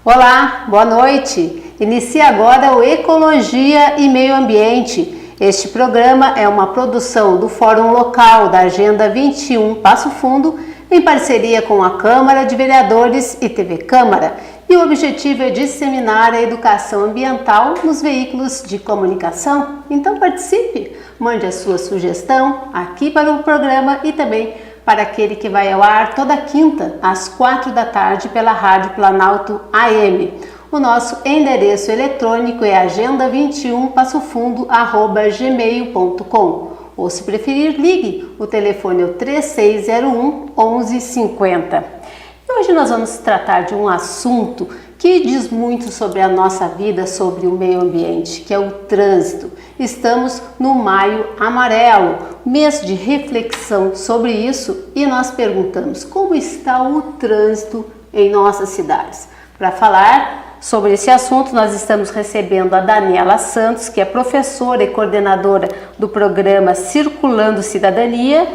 Olá, boa noite. Inicia agora o Ecologia e Meio Ambiente. Este programa é uma produção do Fórum Local da Agenda 21 Passo Fundo, em parceria com a Câmara de Vereadores e TV Câmara. E o objetivo é disseminar a educação ambiental nos veículos de comunicação. Então participe, mande a sua sugestão aqui para o programa e também para aquele que vai ao ar toda quinta, às 4 da tarde, pela Rádio Planalto AM. O nosso endereço eletrônico é agenda21passofundo@gmail.com. Ou, se preferir, ligue. O telefone é o 3601 1150. E hoje nós vamos tratar de um assunto que diz muito sobre a nossa vida, sobre o meio ambiente, que é o trânsito. Estamos no Maio Amarelo, mês de reflexão sobre isso, e nós perguntamos como está o trânsito em nossas cidades. Para falar sobre esse assunto, nós estamos recebendo a Daniela Santos, que é professora e coordenadora do programa Circulando Cidadania,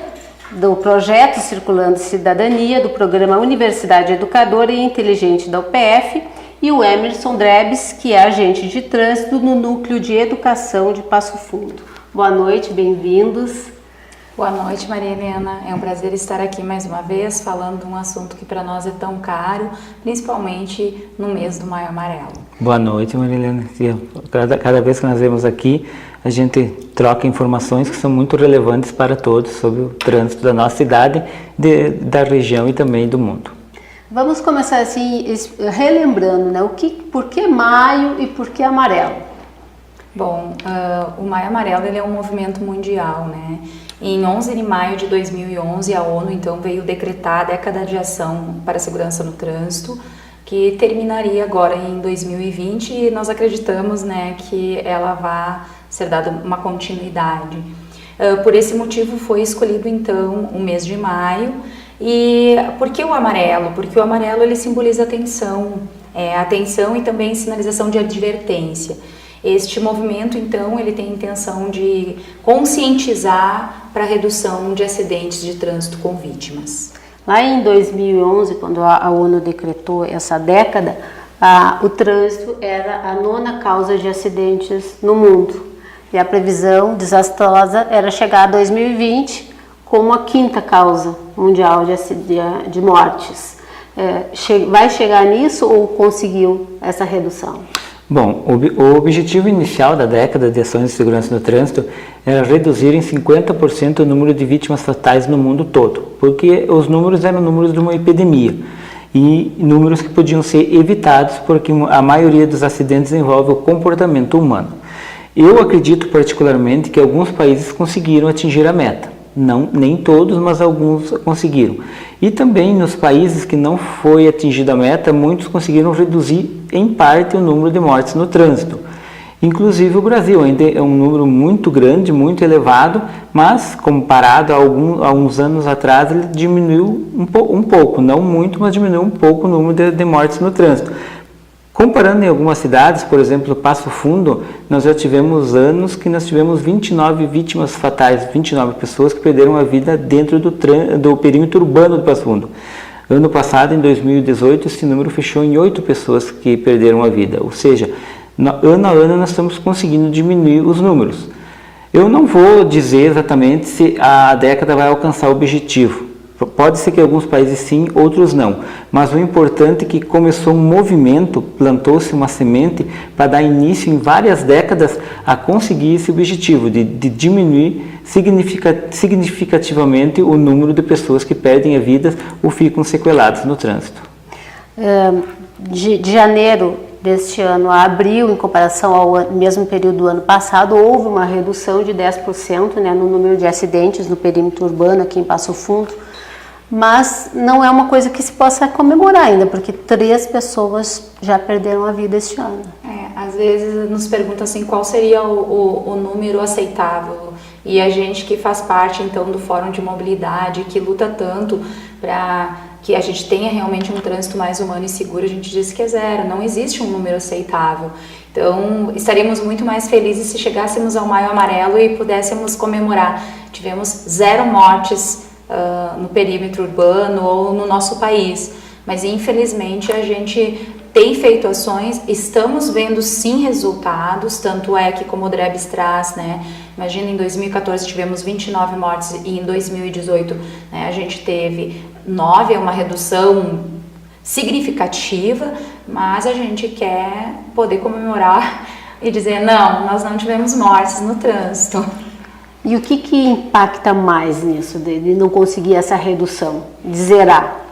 do projeto Circulando Cidadania, do programa Universidade Educadora e Inteligente da UPF, e o Emerson Drebes, que é agente de trânsito no Núcleo de Educação de Passo Fundo. Boa noite, bem-vindos. Boa noite, Maria Helena. É um prazer estar aqui mais uma vez falando de um assunto que para nós é tão caro, principalmente no mês do Maio Amarelo. Boa noite, Maria Helena. Cada vez que nós vemos aqui, a gente troca informações que são muito relevantes para todos sobre o trânsito da nossa cidade, da região e também do mundo. Vamos começar assim, relembrando, né? Por que maio e por que amarelo? Bom, o Maio Amarelo ele é um movimento mundial, né? Em 11 de maio de 2011, a ONU então veio decretar a década de ação para a segurança no trânsito, que terminaria agora em 2020, e nós acreditamos, né, que ela vai ser dada uma continuidade. Por esse motivo foi escolhido então o mês de maio. E por que o amarelo? Porque o amarelo ele simboliza atenção e também sinalização de advertência. Este movimento, então, ele tem a intenção de conscientizar para a redução de acidentes de trânsito com vítimas. Lá em 2011, quando a ONU decretou essa década, o trânsito era a 9ª causa de acidentes no mundo. E a previsão desastrosa era chegar a 2020 como a 5ª causa mundial de mortes. Vai chegar nisso ou conseguiu essa redução? Bom, o objetivo inicial da década de ações de segurança no trânsito era reduzir em 50% o número de vítimas fatais no mundo todo, porque os números eram números de uma epidemia e números que podiam ser evitados porque a maioria dos acidentes envolve o comportamento humano. Eu acredito particularmente que alguns países conseguiram atingir a meta. Não, nem todos, mas alguns conseguiram. E também nos países que não foi atingida a meta, muitos conseguiram reduzir em parte o número de mortes no trânsito. Inclusive o Brasil ainda é um número muito grande, muito elevado, mas comparado a uns anos atrás, ele diminuiu um pouco, não muito, mas diminuiu um pouco o número de mortes no trânsito. Comparando em algumas cidades, por exemplo, Passo Fundo, nós já tivemos anos que nós tivemos 29 vítimas fatais, 29 pessoas que perderam a vida dentro do perímetro urbano de Passo Fundo. Ano passado, em 2018, esse número fechou em 8 pessoas que perderam a vida, ou seja, ano a ano nós estamos conseguindo diminuir os números. Eu não vou dizer exatamente se a década vai alcançar o objetivo. Pode ser que alguns países sim, outros não, mas o importante é que começou um movimento, plantou-se uma semente para dar início em várias décadas a conseguir esse objetivo de diminuir significativamente o número de pessoas que perdem a vida ou ficam sequeladas no trânsito. De janeiro deste ano a abril, em comparação ao mesmo período do ano passado, houve uma redução de 10%, né, no número de acidentes no perímetro urbano aqui em Passo Fundo. Mas não é uma coisa que se possa comemorar ainda, porque 3 pessoas já perderam a vida este ano. Às vezes nos perguntam assim, qual seria o número aceitável, e a gente que faz parte então do Fórum de Mobilidade, que luta tanto para que a gente tenha realmente um trânsito mais humano e seguro, a gente diz que é 0, não existe um número aceitável. Então estaríamos muito mais felizes se chegássemos ao Maio Amarelo e pudéssemos comemorar. Tivemos 0 mortes no perímetro urbano ou no nosso país, mas infelizmente a gente tem feito ações, estamos vendo sim resultados, tanto é que, como o Drebs traz, né, imagina, em 2014 tivemos 29 mortes e em 2018, né, a gente teve 9, é uma redução significativa, mas a gente quer poder comemorar e dizer, não, nós não tivemos mortes no trânsito. E o que impacta mais nisso, de não conseguir essa redução, de zerar?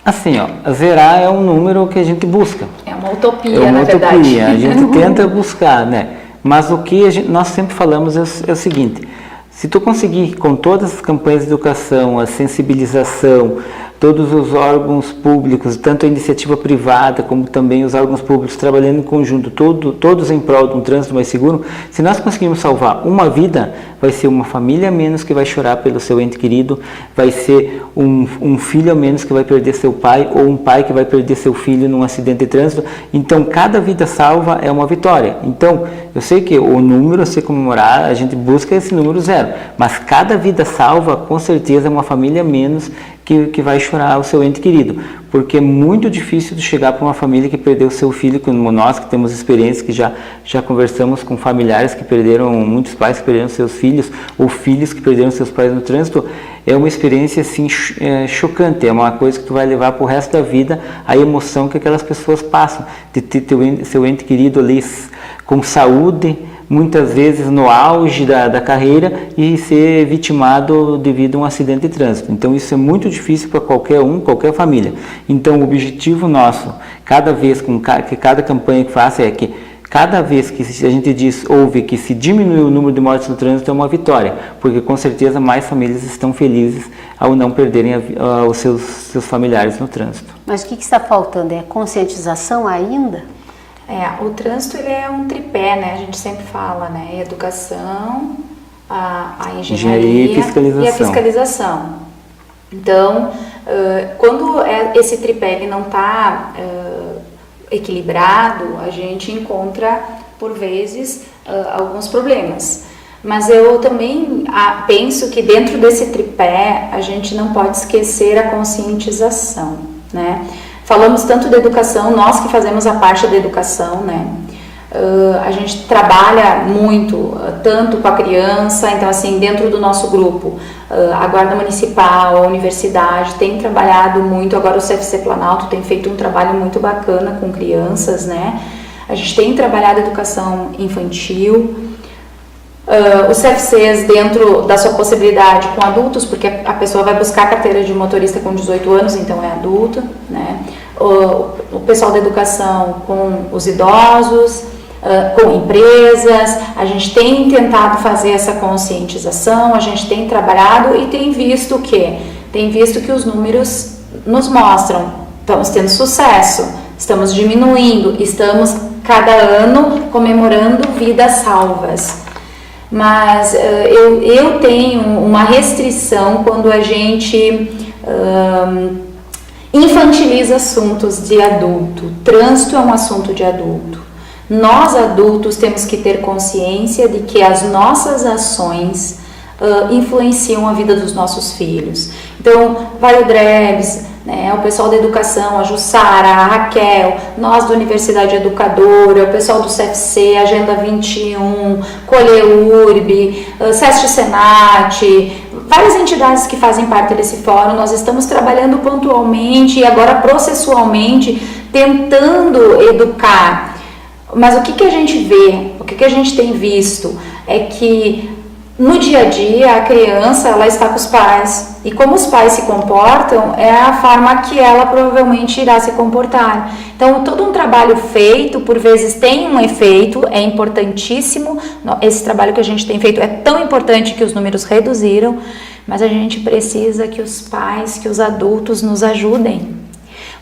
Assim, ó, zerar é um número que a gente busca. É uma utopia, na verdade. Utopia. A gente tenta buscar, né? Mas o que nós sempre falamos é o seguinte: se tu conseguir, com todas as campanhas de educação, a sensibilização, todos os órgãos públicos, tanto a iniciativa privada como também os órgãos públicos trabalhando em conjunto, todos em prol de um trânsito mais seguro, se nós conseguirmos salvar uma vida, vai ser uma família a menos que vai chorar pelo seu ente querido, vai ser um filho a menos que vai perder seu pai, ou um pai que vai perder seu filho num acidente de trânsito. Então, cada vida salva é uma vitória. Então, eu sei que o número a ser comemorado, a gente busca esse número 0, mas cada vida salva, com certeza, é uma família a menos que vai chorar o seu ente querido, porque é muito difícil de chegar para uma família que perdeu seu filho, como nós que temos experiência, que já conversamos com familiares que perderam, muitos pais que perderam seus filhos, ou filhos que perderam seus pais no trânsito. É uma experiência assim chocante, é uma coisa que tu vai levar para o resto da vida, a emoção que aquelas pessoas passam, de ter seu ente querido ali com saúde, muitas vezes no auge da carreira, e ser vitimado devido a um acidente de trânsito. Então isso é muito difícil para qualquer família. Então o objetivo nosso, cada vez que cada campanha que faça, é que cada vez que a gente ouve que se diminui o número de mortes no trânsito, é uma vitória, porque com certeza mais famílias estão felizes ao não perderem os seus familiares no trânsito. Mas o que está faltando? É conscientização ainda? O trânsito ele é um tripé, né? A gente sempre fala, né? Educação, a engenharia e a fiscalização. Então, quando esse tripé ele não está equilibrado, a gente encontra, por vezes, alguns problemas. Mas eu também penso que dentro desse tripé a gente não pode esquecer a conscientização, né? Falamos tanto da educação, nós que fazemos a parte da educação, né? A gente trabalha muito, tanto com a criança, então assim, dentro do nosso grupo, a Guarda Municipal, a Universidade tem trabalhado muito, agora o CFC Planalto tem feito um trabalho muito bacana com crianças, né? A gente tem trabalhado educação infantil, os CFCs dentro da sua possibilidade com adultos, porque a pessoa vai buscar a carteira de motorista com 18 anos, então é adulto, né? O pessoal da educação com os idosos, com empresas, a gente tem tentado fazer essa conscientização, a gente tem trabalhado e tem visto o quê? Tem visto que os números nos mostram, estamos tendo sucesso, estamos diminuindo, estamos cada ano comemorando vidas salvas. Mas eu tenho uma restrição quando a gente infantiliza assuntos de adulto. Trânsito é um assunto de adulto. Nós adultos temos que ter consciência de que as nossas ações influenciam a vida dos nossos filhos. Então, vai o Drebs, né, o pessoal da educação, a Jussara, a Raquel, nós da Universidade Educadora, o pessoal do CFC, Agenda 21, Coleurb, SEST Senat, várias entidades que fazem parte desse fórum. Nós estamos trabalhando pontualmente e agora processualmente, tentando educar. Mas o que a gente vê, o que a gente tem visto é que no dia a dia a criança ela está com os pais, e como os pais se comportam é a forma que ela provavelmente irá se comportar. Então todo um trabalho feito por vezes tem um efeito, é importantíssimo, esse trabalho que a gente tem feito é tão importante que os números reduziram, mas a gente precisa que os pais, que os adultos nos ajudem.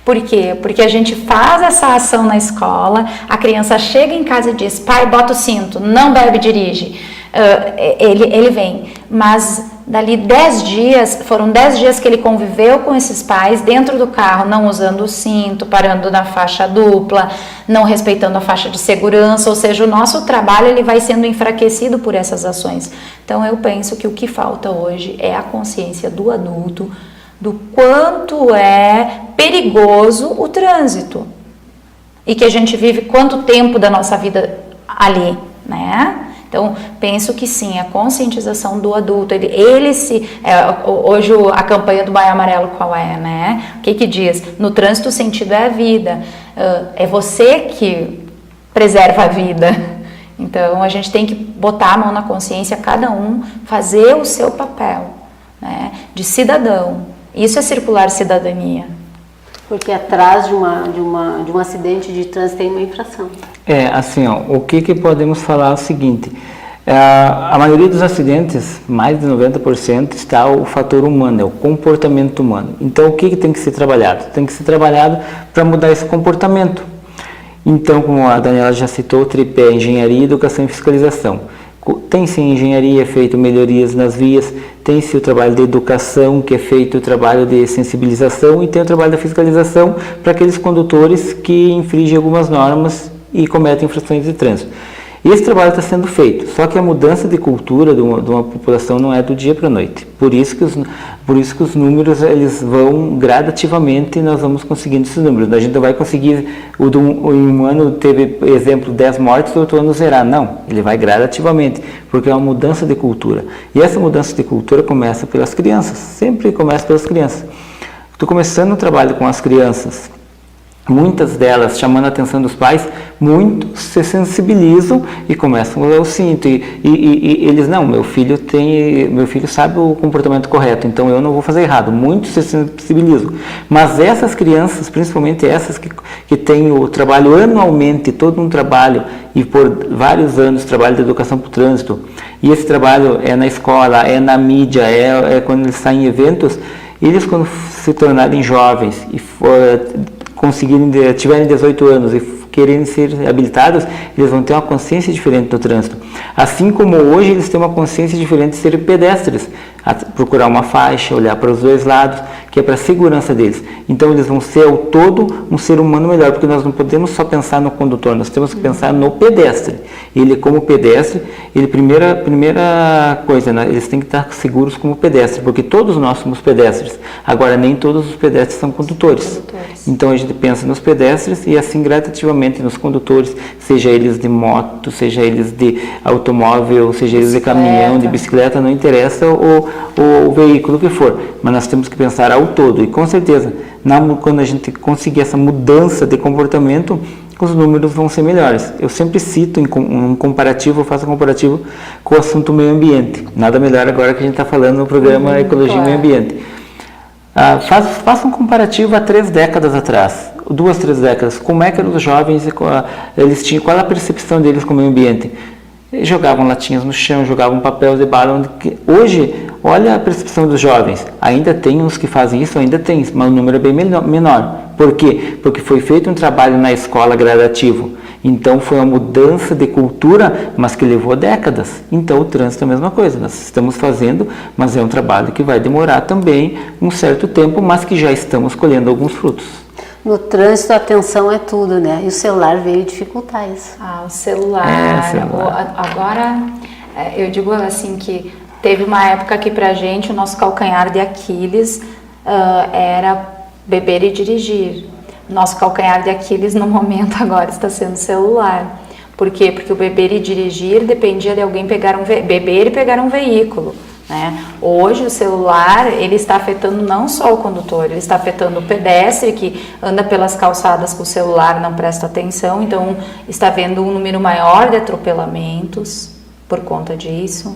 Por quê? Porque a gente faz essa ação na escola, a criança chega em casa e diz: pai, bota o cinto, não bebe, dirige. Ele vem, mas dali 10 dias, foram 10 dias que ele conviveu com esses pais dentro do carro, não usando o cinto, parando na faixa dupla, não respeitando a faixa de segurança, ou seja, o nosso trabalho ele vai sendo enfraquecido por essas ações. Então eu penso que o que falta hoje é a consciência do adulto, do quanto é perigoso o trânsito. e que a gente vive quanto tempo da nossa vida ali, né? Então, penso que sim, a conscientização do adulto, hoje a campanha do Maio Amarelo qual é, né? O que diz? No trânsito o sentido é a vida, é você que preserva a vida. Então, a gente tem que botar a mão na consciência, cada um fazer o seu papel, né? De cidadão. Isso é circular cidadania. Porque atrás de um acidente de trânsito tem uma infração. Assim, o que podemos falar é o seguinte, a maioria dos acidentes, mais de 90%, está o fator humano, é o comportamento humano. Então, o que tem que ser trabalhado? Tem que ser trabalhado para mudar esse comportamento. Então, como a Daniela já citou, o tripé engenharia, educação e fiscalização. Tem-se em engenharia feito melhorias nas vias, tem-se o trabalho de educação, que é feito o trabalho de sensibilização, e tem o trabalho da fiscalização para aqueles condutores que infringem algumas normas e cometem infrações de trânsito. Esse trabalho está sendo feito, só que a mudança de cultura de uma população não é do dia para a noite. Por isso que os números eles vão gradativamente e nós vamos conseguindo esses números. A gente não vai conseguir, em um ano teve, exemplo, 10 mortes, no outro ano zerar. Não, ele vai gradativamente, porque é uma mudança de cultura. E essa mudança de cultura começa pelas crianças, sempre começa pelas crianças. Estou começando o trabalho com as crianças. Muitas delas, chamando a atenção dos pais, muitos se sensibilizam e começam a usar o cinto. E eles, não, meu filho sabe o comportamento correto, então eu não vou fazer errado. Muitos se sensibilizam. Mas essas crianças, principalmente essas que têm o trabalho anualmente, todo um trabalho, e por vários anos, trabalho de educação para o trânsito, e esse trabalho é na escola, é na mídia, é quando eles saem em eventos, eles quando se tornarem jovens e tiverem 18 anos e quererem ser habilitados, eles vão ter uma consciência diferente do trânsito. Assim como hoje eles têm uma consciência diferente de serem pedestres, procurar uma faixa, olhar para os dois lados, que é para a segurança deles. Então eles vão ser ao todo um ser humano melhor, porque nós não podemos só pensar no condutor, nós temos que pensar no pedestre. Ele como pedestre, primeira coisa, né, eles têm que estar seguros como pedestre, porque todos nós somos pedestres. Agora nem todos os pedestres são condutores. Então a gente pensa nos pedestres e assim gradativamente nos condutores, seja eles de moto, seja eles de automóvel, seja eles de caminhão, de bicicleta, não interessa o veículo que for, mas nós temos que pensar ao todo. E com certeza, quando a gente conseguir essa mudança de comportamento, os números vão ser melhores. Eu sempre cito um comparativo, eu faço um comparativo com o assunto meio ambiente. Nada melhor agora que a gente está falando no programa Ecologia e Meio Ambiente. Faça um comparativo há 3 décadas atrás, 2, 3 décadas, como é que eram os jovens, qual a percepção deles com o meio ambiente? Eles jogavam latinhas no chão, jogavam papel de bala. Hoje, olha a percepção dos jovens, ainda tem uns que fazem isso, ainda tem, mas o número é bem menor. Por quê? Porque foi feito um trabalho na escola gradativo. Então foi uma mudança de cultura, mas que levou décadas. Então o trânsito é a mesma coisa, nós estamos fazendo, mas é um trabalho que vai demorar também um certo tempo, mas que já estamos colhendo alguns frutos. No trânsito a atenção é tudo, né? E o celular veio dificultar isso. O celular. Agora, eu digo assim que teve uma época que pra gente o nosso calcanhar de Aquiles era beber e dirigir. Nosso calcanhar de Aquiles no momento agora está sendo o celular. Por quê? Porque o beber e dirigir dependia de alguém beber e pegar um veículo, né? Hoje o celular ele está afetando não só o condutor, ele está afetando o pedestre que anda pelas calçadas com o celular, não presta atenção, então está havendo um número maior de atropelamentos por conta disso.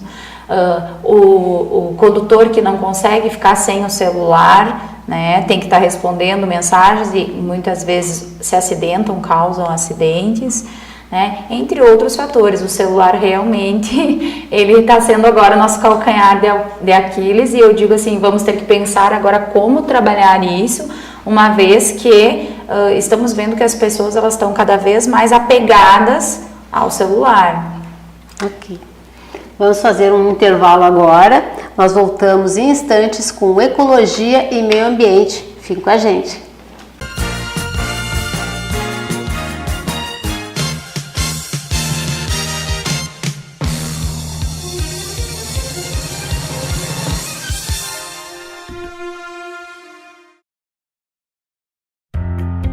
O condutor que não consegue ficar sem o celular, né, tem que estar respondendo mensagens e muitas vezes se acidentam, causam acidentes, né, entre outros fatores. O celular realmente ele está sendo agora nosso calcanhar de Aquiles, e eu digo assim, vamos ter que pensar agora como trabalhar isso, uma vez que estamos vendo que as pessoas elas estão cada vez mais apegadas ao celular. Ok. Vamos fazer um intervalo agora. Nós voltamos em instantes com Ecologia e Meio Ambiente. Fique com a gente.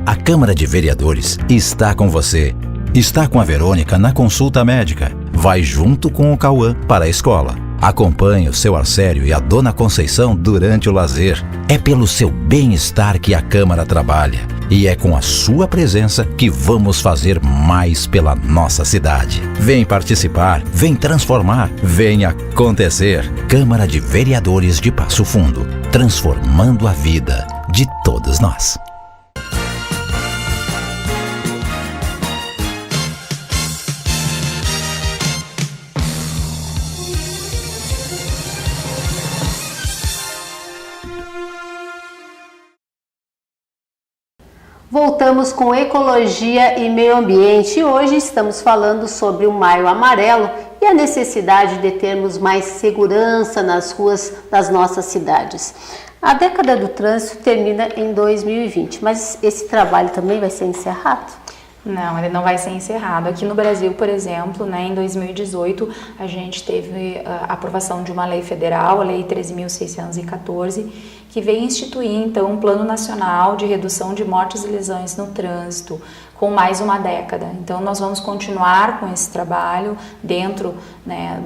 A Câmara de Vereadores está com você. Está com a Verônica na consulta médica. Vai junto com o Cauã para a escola. Acompanhe o seu Arcério e a Dona Conceição durante o lazer. É pelo seu bem-estar que a Câmara trabalha. E é com a sua presença que vamos fazer mais pela nossa cidade. Vem participar, vem transformar, vem acontecer. Câmara de Vereadores de Passo Fundo, transformando a vida de todos nós. Voltamos com ecologia e meio ambiente e hoje estamos falando sobre o Maio Amarelo e a necessidade de termos mais segurança nas ruas das nossas cidades. A década do trânsito termina em 2020, mas esse trabalho também vai ser encerrado? Não, ele não vai ser encerrado. Aqui no Brasil, por exemplo, em 2018, a gente teve a aprovação de uma lei federal, a Lei 13.614, que veio instituir, então, um Plano Nacional de Redução de Mortes e Lesões no Trânsito, com mais uma década. Então, nós vamos continuar com esse trabalho dentro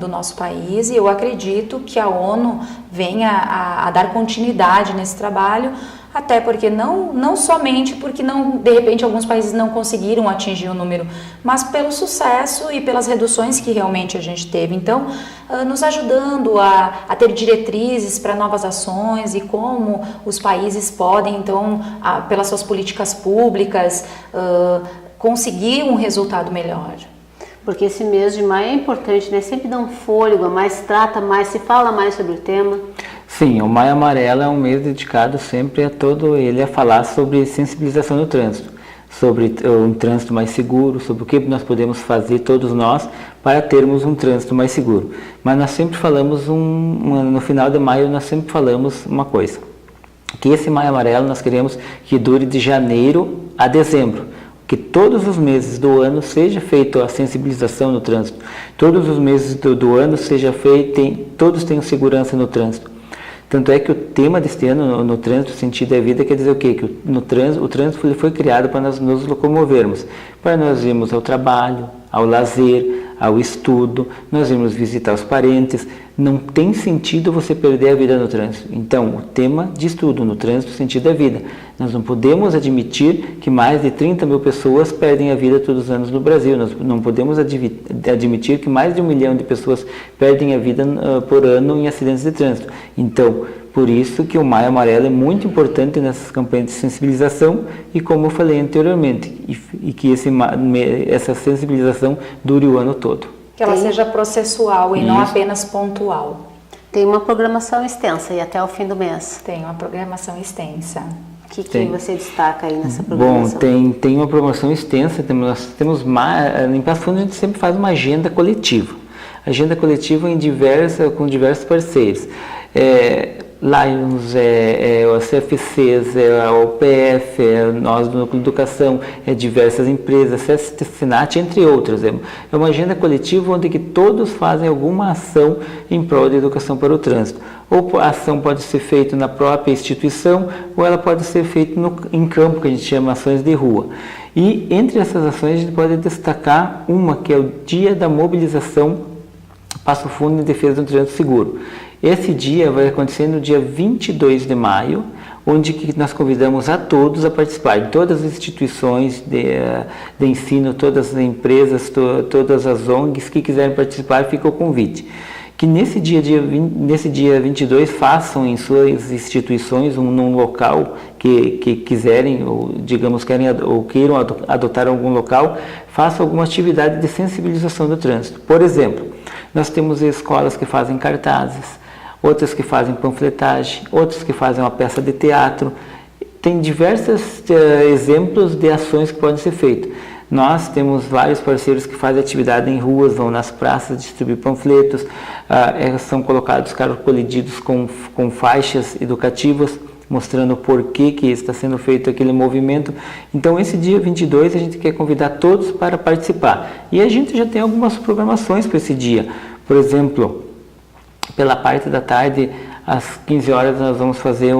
do nosso país e eu acredito que a ONU venha a dar continuidade nesse trabalho, até porque não somente porque de repente alguns países não conseguiram atingir o número, mas pelo sucesso e pelas reduções que realmente a gente teve. Então, nos ajudando a ter diretrizes para novas ações e como os países podem, então, pelas suas políticas públicas, conseguir um resultado melhor. Porque esse mês de maio é importante, né? Sempre dá um fôlego, trata mais, se fala mais sobre o tema. Sim, o Maio Amarelo é um mês dedicado sempre a falar sobre sensibilização no trânsito, sobre um trânsito mais seguro, sobre o que nós podemos fazer todos nós para termos um trânsito mais seguro. Mas nós sempre falamos, no final de maio, nós sempre falamos uma coisa, que esse Maio Amarelo nós queremos que dure de janeiro a dezembro, que todos os meses do ano seja feita a sensibilização no trânsito, todos os meses do ano seja feito, todos tenham segurança no trânsito. Tanto é que o tema deste ano no trânsito, sentido é vida, quer dizer o quê? Que o trânsito ele foi criado para nós nos locomovermos, para nós irmos ao trabalho, ao lazer, ao estudo, nós irmos visitar os parentes. Não tem sentido você perder a vida no trânsito. Então, o tema de estudo no trânsito, sentido é vida. Nós não podemos admitir que mais de 30 mil pessoas perdem a vida todos os anos no Brasil. Nós não podemos admitir que mais de 1 milhão de pessoas perdem a vida por ano em acidentes de trânsito. Então, por isso que o Maio Amarelo é muito importante nessas campanhas de sensibilização e, como eu falei anteriormente, e que essa sensibilização dure o ano todo. Que ela seja processual e não apenas pontual. Tem uma programação extensa e até o fim do mês. Tem uma programação extensa. O que você destaca aí nessa programação? Bom, tem uma programação extensa. Nós temos em Passo Fundo a gente sempre faz uma agenda coletiva. Agenda coletiva com diversos parceiros. Lions, o CFCs, a OPF, nós do Núcleo de Educação, diversas empresas, SENAT, entre outras. É uma agenda coletiva onde que todos fazem alguma ação em prol da educação para o trânsito. Ou a ação pode ser feita na própria instituição, ou ela pode ser feita em campo, que a gente chama ações de rua. E entre essas ações a gente pode destacar uma que é o Dia da Mobilização Passo Fundo em Defesa do Trânsito Seguro. Esse dia vai acontecer no dia 22 de maio, onde que nós convidamos a todos a participar, de todas as instituições de ensino, todas as empresas, todas as ONGs que quiserem participar, fica o convite. Que nesse dia 22 façam em suas instituições, num local que quiserem, ou digamos queiram adotar algum local, façam alguma atividade de sensibilização do trânsito. Por exemplo, nós temos escolas que fazem cartazes, outras que fazem panfletagem, outras que fazem uma peça de teatro. Tem diversos exemplos de ações que podem ser feitas. Nós temos vários parceiros que fazem atividade em ruas, vão nas praças distribuir panfletos, são colocados carros colididos com faixas educativas, mostrando o porquê que está sendo feito aquele movimento. Então, esse dia 22 a gente quer convidar todos para participar. E a gente já tem algumas programações para esse dia. Por exemplo, pela parte da tarde, às 15 horas nós vamos fazer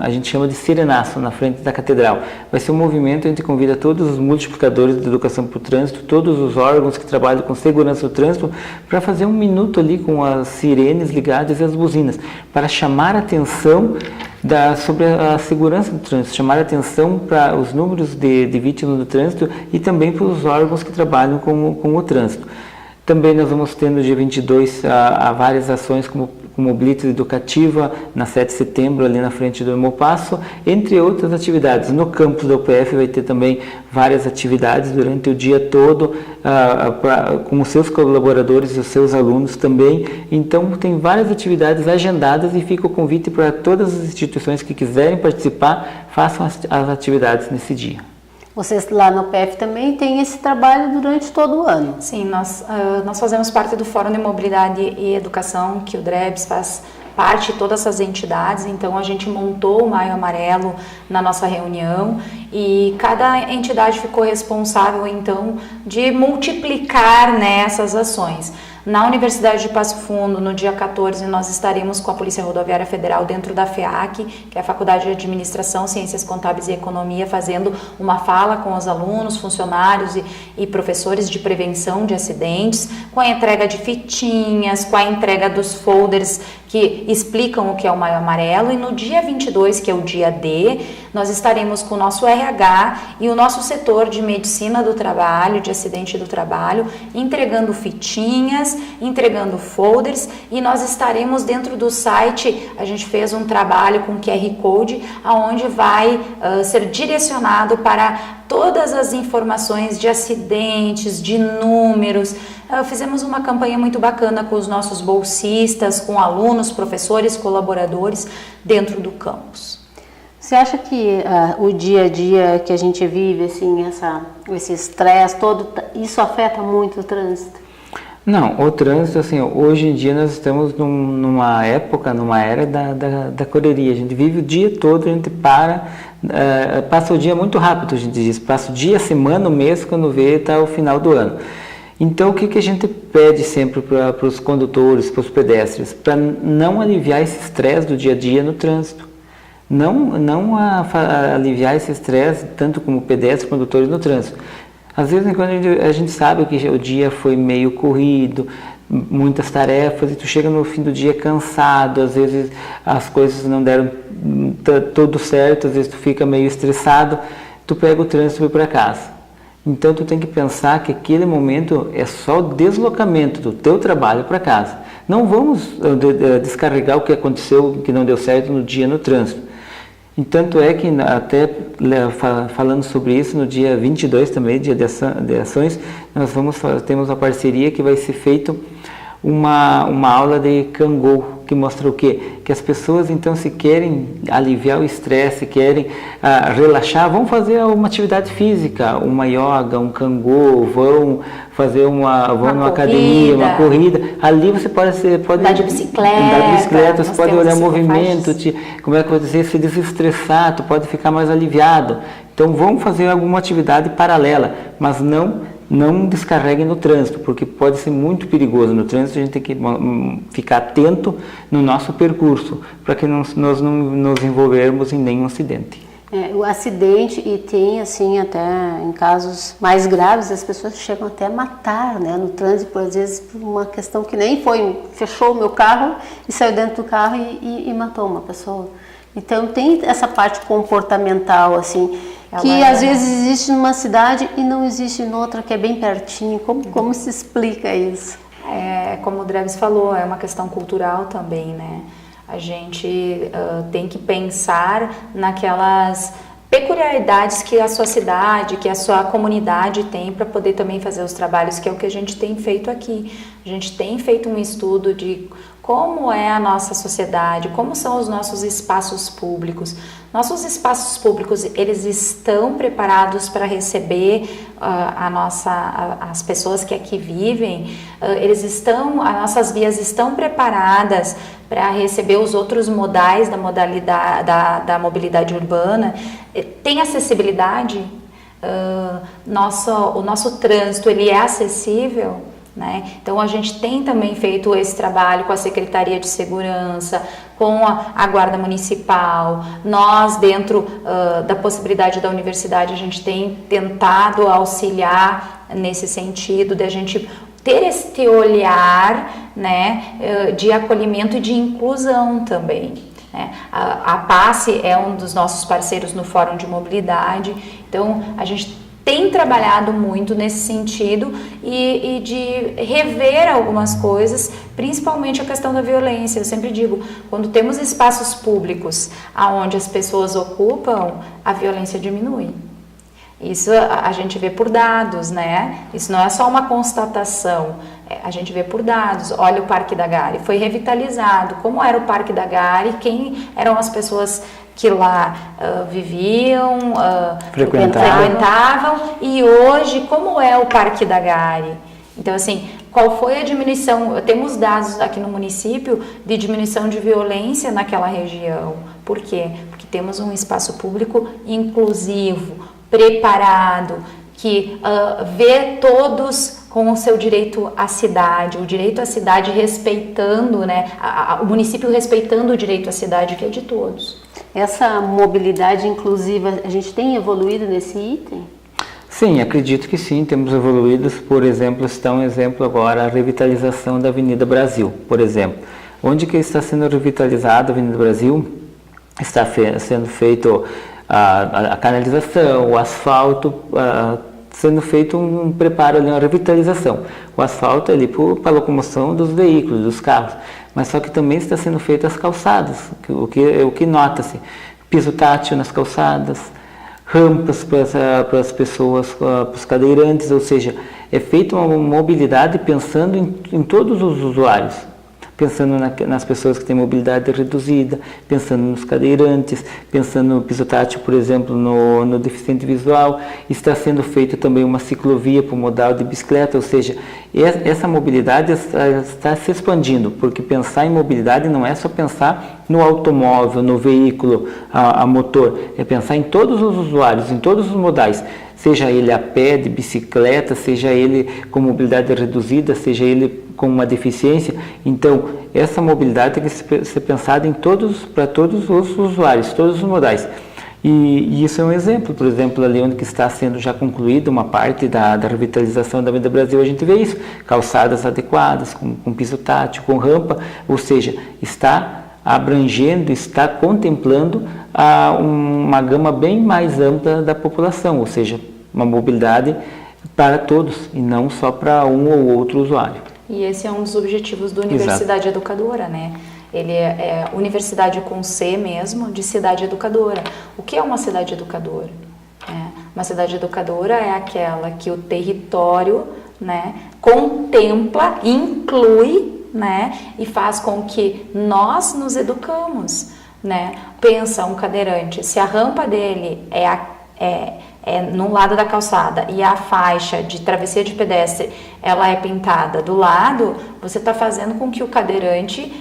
a gente chama de serenaço na frente da catedral. Vai ser um movimento, a gente convida todos os multiplicadores de educação para o trânsito, todos os órgãos que trabalham com segurança do trânsito, para fazer um minuto ali com as sirenes ligadas e as buzinas, para chamar a atenção sobre a segurança do trânsito, chamar a atenção para os números de vítimas do trânsito e também para os órgãos que trabalham com o trânsito. Também nós vamos ter no dia 22 várias ações como blitz educativa na 7 de setembro ali na frente do Hemopasso, entre outras atividades. No campus da UPF vai ter também várias atividades durante o dia todo, com os seus colaboradores e os seus alunos também. Então tem várias atividades agendadas e fica o convite para todas as instituições que quiserem participar, façam as atividades nesse dia. Vocês lá no PF também têm esse trabalho durante todo o ano? Sim, nós fazemos parte do Fórum de Mobilidade e Educação, que o DREBS faz parte de todas essas entidades. Então a gente montou o Maio Amarelo na nossa reunião e cada entidade ficou responsável então de multiplicar, né, essas ações. Na Universidade de Passo Fundo, no dia 14, nós estaremos com a Polícia Rodoviária Federal dentro da FEAC, que é a Faculdade de Administração, Ciências Contábeis e Economia, fazendo uma fala com os alunos, funcionários e professores de prevenção de acidentes, com a entrega de fitinhas, com a entrega dos folders que explicam o que é o Maio Amarelo. E no dia 22, que é o dia D, nós estaremos com o nosso RH e o nosso setor de medicina do trabalho, de acidente do trabalho, entregando fitinhas, entregando folders, e nós estaremos dentro do site. A gente fez um trabalho com QR Code, onde vai ser direcionado para todas as informações de acidentes, de números. Fizemos uma campanha muito bacana com os nossos bolsistas, com alunos, professores, colaboradores dentro do campus. Você acha que o dia a dia que a gente vive, assim, esse estresse todo, isso afeta muito o trânsito? Não, o trânsito, assim, hoje em dia nós estamos numa era da correria. A gente vive o dia todo, a gente passa o dia muito rápido, a gente diz, passa o dia, a semana, o mês, quando vê, está o final do ano. Então, o que a gente pede sempre para os condutores, para os pedestres? Para não aliviar esse estresse do dia a dia no trânsito. Não aliviar esse estresse, tanto como pedestres, condutores no trânsito. Às vezes, quando a gente sabe que o dia foi meio corrido, muitas tarefas, e tu chega no fim do dia cansado, às vezes as coisas não deram tudo certo, às vezes tu fica meio estressado, tu pega o trânsito e vai para casa. Então tu tem que pensar que aquele momento é só o deslocamento do teu trabalho para casa. Não vamos descarregar o que aconteceu, o que não deu certo no dia no trânsito. E tanto é que, até falando sobre isso, no dia 22 também, dia de ações, nós temos uma parceria que vai ser feito uma aula de Kangol, que mostra o quê? Que as pessoas, então, se querem aliviar o estresse, querem relaxar, vão fazer uma atividade física, uma yoga, um Kangol, vão numa academia, uma corrida. Ali você pode andar de bicicleta, você pode olhar o movimento, como é que eu vou dizer, se desestressar, tu pode ficar mais aliviado. Então, vão fazer alguma atividade paralela, mas não descarreguem no trânsito, porque pode ser muito perigoso. No trânsito a gente tem que ficar atento no nosso percurso, para que nós não nos envolvermos em nenhum acidente. O acidente, e tem assim, até em casos mais graves, as pessoas chegam até a matar, né, no trânsito, por vezes por uma questão que nem foi, fechou o meu carro e saiu dentro do carro e matou uma pessoa. Então tem essa parte comportamental, assim, que às vezes existe numa cidade e não existe em outra, que é bem pertinho. Como se explica isso? Como o Dreves falou, é uma questão cultural também, né? A gente tem que pensar naquelas peculiaridades que a sua cidade, que a sua comunidade tem, para poder também fazer os trabalhos, que é o que a gente tem feito aqui. A gente tem feito um estudo de como é a nossa sociedade, como são os nossos espaços públicos. Nossos espaços públicos, eles estão preparados para receber as pessoas que aqui vivem. As nossas vias estão preparadas para receber os outros modais da mobilidade urbana. Tem acessibilidade? O nosso trânsito, ele é acessível? né? Então a gente tem também feito esse trabalho com a Secretaria de Segurança, com a Guarda Municipal. Nós, dentro da possibilidade da universidade, a gente tem tentado auxiliar nesse sentido de a gente ter este olhar, né, de acolhimento e de inclusão também. A PASSE é um dos nossos parceiros no Fórum de Mobilidade, então a gente tem trabalhado muito nesse sentido e de rever algumas coisas, principalmente a questão da violência. Eu sempre digo, quando temos espaços públicos onde as pessoas ocupam, a violência diminui. Isso a gente vê por dados, né? Isso não é só uma constatação, a gente vê por dados. Olha o Parque da Gari, foi revitalizado. Como era o Parque da Gari? Quem eram as pessoas que lá viviam, frequentavam? E hoje, como é o Parque da Gari? Então, assim, qual foi a diminuição? Temos dados aqui no município de diminuição de violência naquela região. Por quê? Porque temos um espaço público inclusivo, preparado, que vê todos com o seu direito à cidade, o direito à cidade respeitando, né, o município respeitando o direito à cidade, que é de todos. Essa mobilidade inclusiva, a gente tem evoluído nesse item? Sim, acredito que sim, temos evoluído. Por exemplo, está um exemplo agora, a revitalização da Avenida Brasil, por exemplo. Onde que está sendo revitalizada a Avenida Brasil? Está sendo feito a canalização, o asfalto, sendo feito um preparo ali, uma revitalização. O asfalto ali para a locomoção dos veículos, dos carros, mas só que também está sendo feito as calçadas, o que nota-se, piso tátil nas calçadas, rampas para as pessoas, para os cadeirantes, ou seja, é feita uma mobilidade pensando em todos os usuários. Pensando nas pessoas que têm mobilidade reduzida, pensando nos cadeirantes, pensando no piso tátil, por exemplo, no deficiente visual. Está sendo feita também uma ciclovia para o modal de bicicleta, ou seja, essa mobilidade está se expandindo, porque pensar em mobilidade não é só pensar no automóvel, no veículo, a motor, é pensar em todos os usuários, em todos os modais, seja ele a pé, de bicicleta, seja ele com mobilidade reduzida, seja ele com uma deficiência. Então, essa mobilidade tem que ser pensada para todos os usuários, todos os modais. E isso é um exemplo, por exemplo, ali onde que está sendo já concluída uma parte da revitalização da Avenida Brasil, a gente vê isso, calçadas adequadas, com piso tátil, com rampa, ou seja, está abrangendo, está contemplando uma gama bem mais ampla da população, ou seja, uma mobilidade para todos e não só para um ou outro usuário. E esse é um dos objetivos da Universidade Educadora, né? Ele é universidade com C mesmo, de cidade educadora. O que é uma cidade educadora? Uma cidade educadora é aquela que o território, né, contempla, inclui, né, e faz com que nós nos educamos, né? Pensa um cadeirante, se a rampa dele é no lado da calçada e a faixa de travessia de pedestre ela é pintada do lado, você está fazendo com que o cadeirante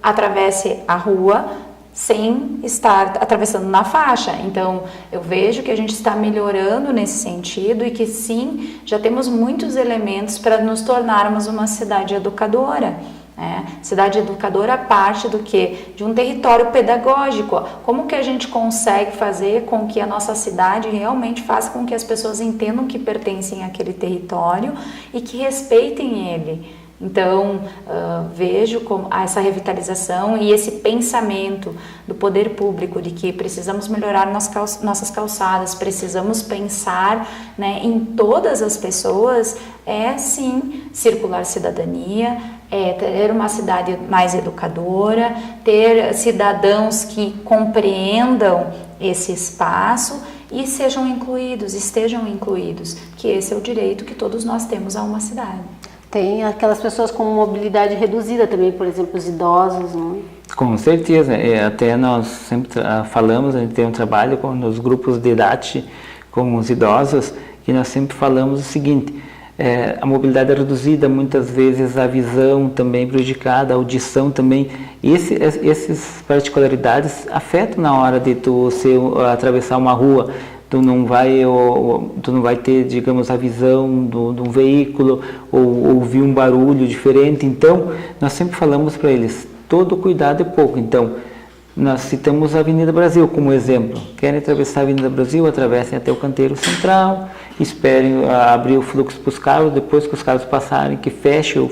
atravesse a rua sem estar atravessando na faixa. Então, eu vejo que a gente está melhorando nesse sentido e que sim, já temos muitos elementos para nos tornarmos uma cidade educadora. Cidade educadora parte do quê? De um território pedagógico. Como que a gente consegue fazer com que a nossa cidade realmente faça com que as pessoas entendam que pertencem àquele território e que respeitem ele? Então, vejo como essa revitalização e esse pensamento do poder público de que precisamos melhorar nossas calçadas, precisamos pensar, né, em todas as pessoas, sim, circular cidadania, ter uma cidade mais educadora, ter cidadãos que compreendam esse espaço e estejam incluídos, que esse é o direito que todos nós temos a uma cidade. Tem aquelas pessoas com mobilidade reduzida também, por exemplo, os idosos, não é? Com certeza, até nós sempre falamos, a gente tem um trabalho nos grupos de idade com os idosos, que nós sempre falamos o seguinte, a mobilidade é reduzida, muitas vezes a visão também prejudicada, a audição também, essas particularidades afetam na hora de tu atravessar uma rua, tu não vai ter, digamos, a visão de um veículo ou ouvir um barulho diferente. Então, nós sempre falamos para eles, todo cuidado é pouco. Então, nós citamos a Avenida Brasil como exemplo. Querem atravessar a Avenida Brasil, atravessem até o canteiro central, esperem abrir o fluxo para os carros, depois que os carros passarem, que feche o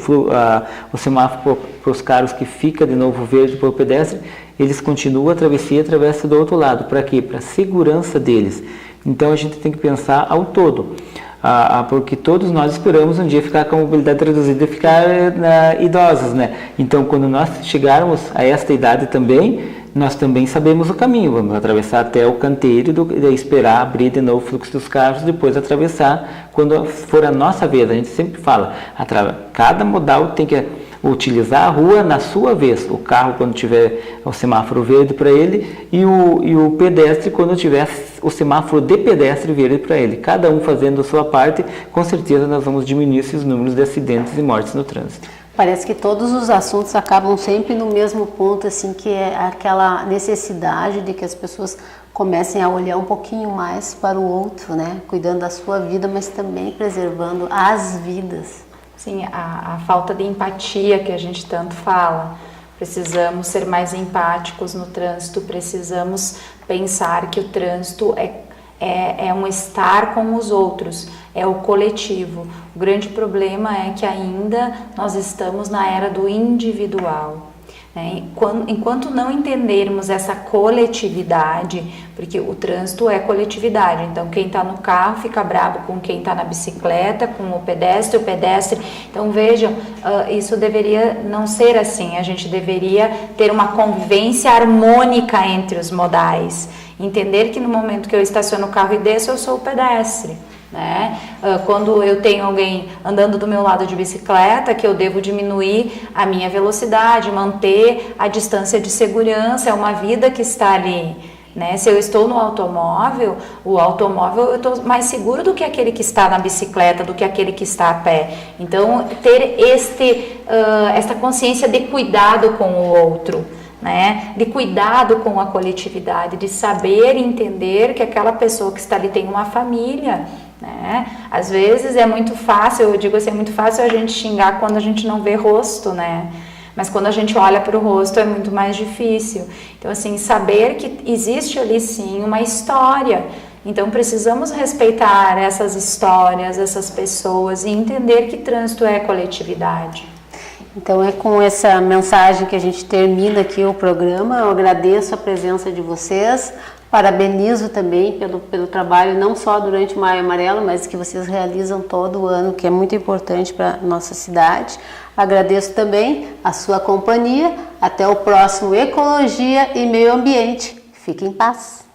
semáforo para os carros, que fica de novo verde para o pedestre, eles continuam a travessia e atravessam do outro lado. Para quê? Para a segurança deles. Então a gente tem que pensar ao todo. Porque todos nós esperamos um dia ficar com a mobilidade reduzida e ficar idosos, né? Então, quando nós chegarmos a esta idade também, nós também sabemos o caminho. Vamos atravessar até o canteiro e esperar abrir de novo o fluxo dos carros, depois atravessar quando for a nossa vez. A gente sempre fala, cada modal tem que utilizar a rua na sua vez. O carro quando tiver o semáforo verde para ele e o pedestre quando tiver o semáforo de pedestre verde para ele. Cada um fazendo a sua parte, com certeza nós vamos diminuir esses números de acidentes e mortes no trânsito. Parece que todos os assuntos acabam sempre no mesmo ponto, assim, que é aquela necessidade de que as pessoas comecem a olhar um pouquinho mais para o outro, né? Cuidando da sua vida, mas também preservando as vidas. Sim, a falta de empatia que a gente tanto fala. Precisamos ser mais empáticos no trânsito, precisamos pensar que o trânsito é um estar com os outros, é o coletivo. O grande problema é que ainda nós estamos na era do individual. Enquanto não entendermos essa coletividade, porque o trânsito é coletividade, então quem está no carro fica bravo com quem está na bicicleta, com o pedestre, então vejam, isso deveria não ser assim, a gente deveria ter uma convivência harmônica entre os modais, entender que no momento que eu estaciono o carro e desço, eu sou o pedestre. Né? Quando eu tenho alguém andando do meu lado de bicicleta, que eu devo diminuir a minha velocidade, manter a distância de segurança, é uma vida que está ali, né? Se eu estou no automóvel, eu estou mais seguro do que aquele que está na bicicleta, do que aquele que está a pé. Então, ter esta consciência de cuidado com o outro, né? De cuidado com a coletividade, de saber entender que aquela pessoa que está ali tem uma família, né? Às vezes é muito fácil, eu digo assim, é muito fácil a gente xingar quando a gente não vê rosto, né? Mas quando a gente olha para o rosto é muito mais difícil. Então, assim, saber que existe ali sim uma história. Então, precisamos respeitar essas histórias, essas pessoas e entender que trânsito é coletividade. Então é com essa mensagem que a gente termina aqui o programa. Eu agradeço a presença de vocês, parabenizo também pelo trabalho, não só durante o Maio Amarelo, mas que vocês realizam todo o ano, que é muito importante para a nossa cidade. Agradeço também a sua companhia. Até o próximo Ecologia e Meio Ambiente. Fique em paz.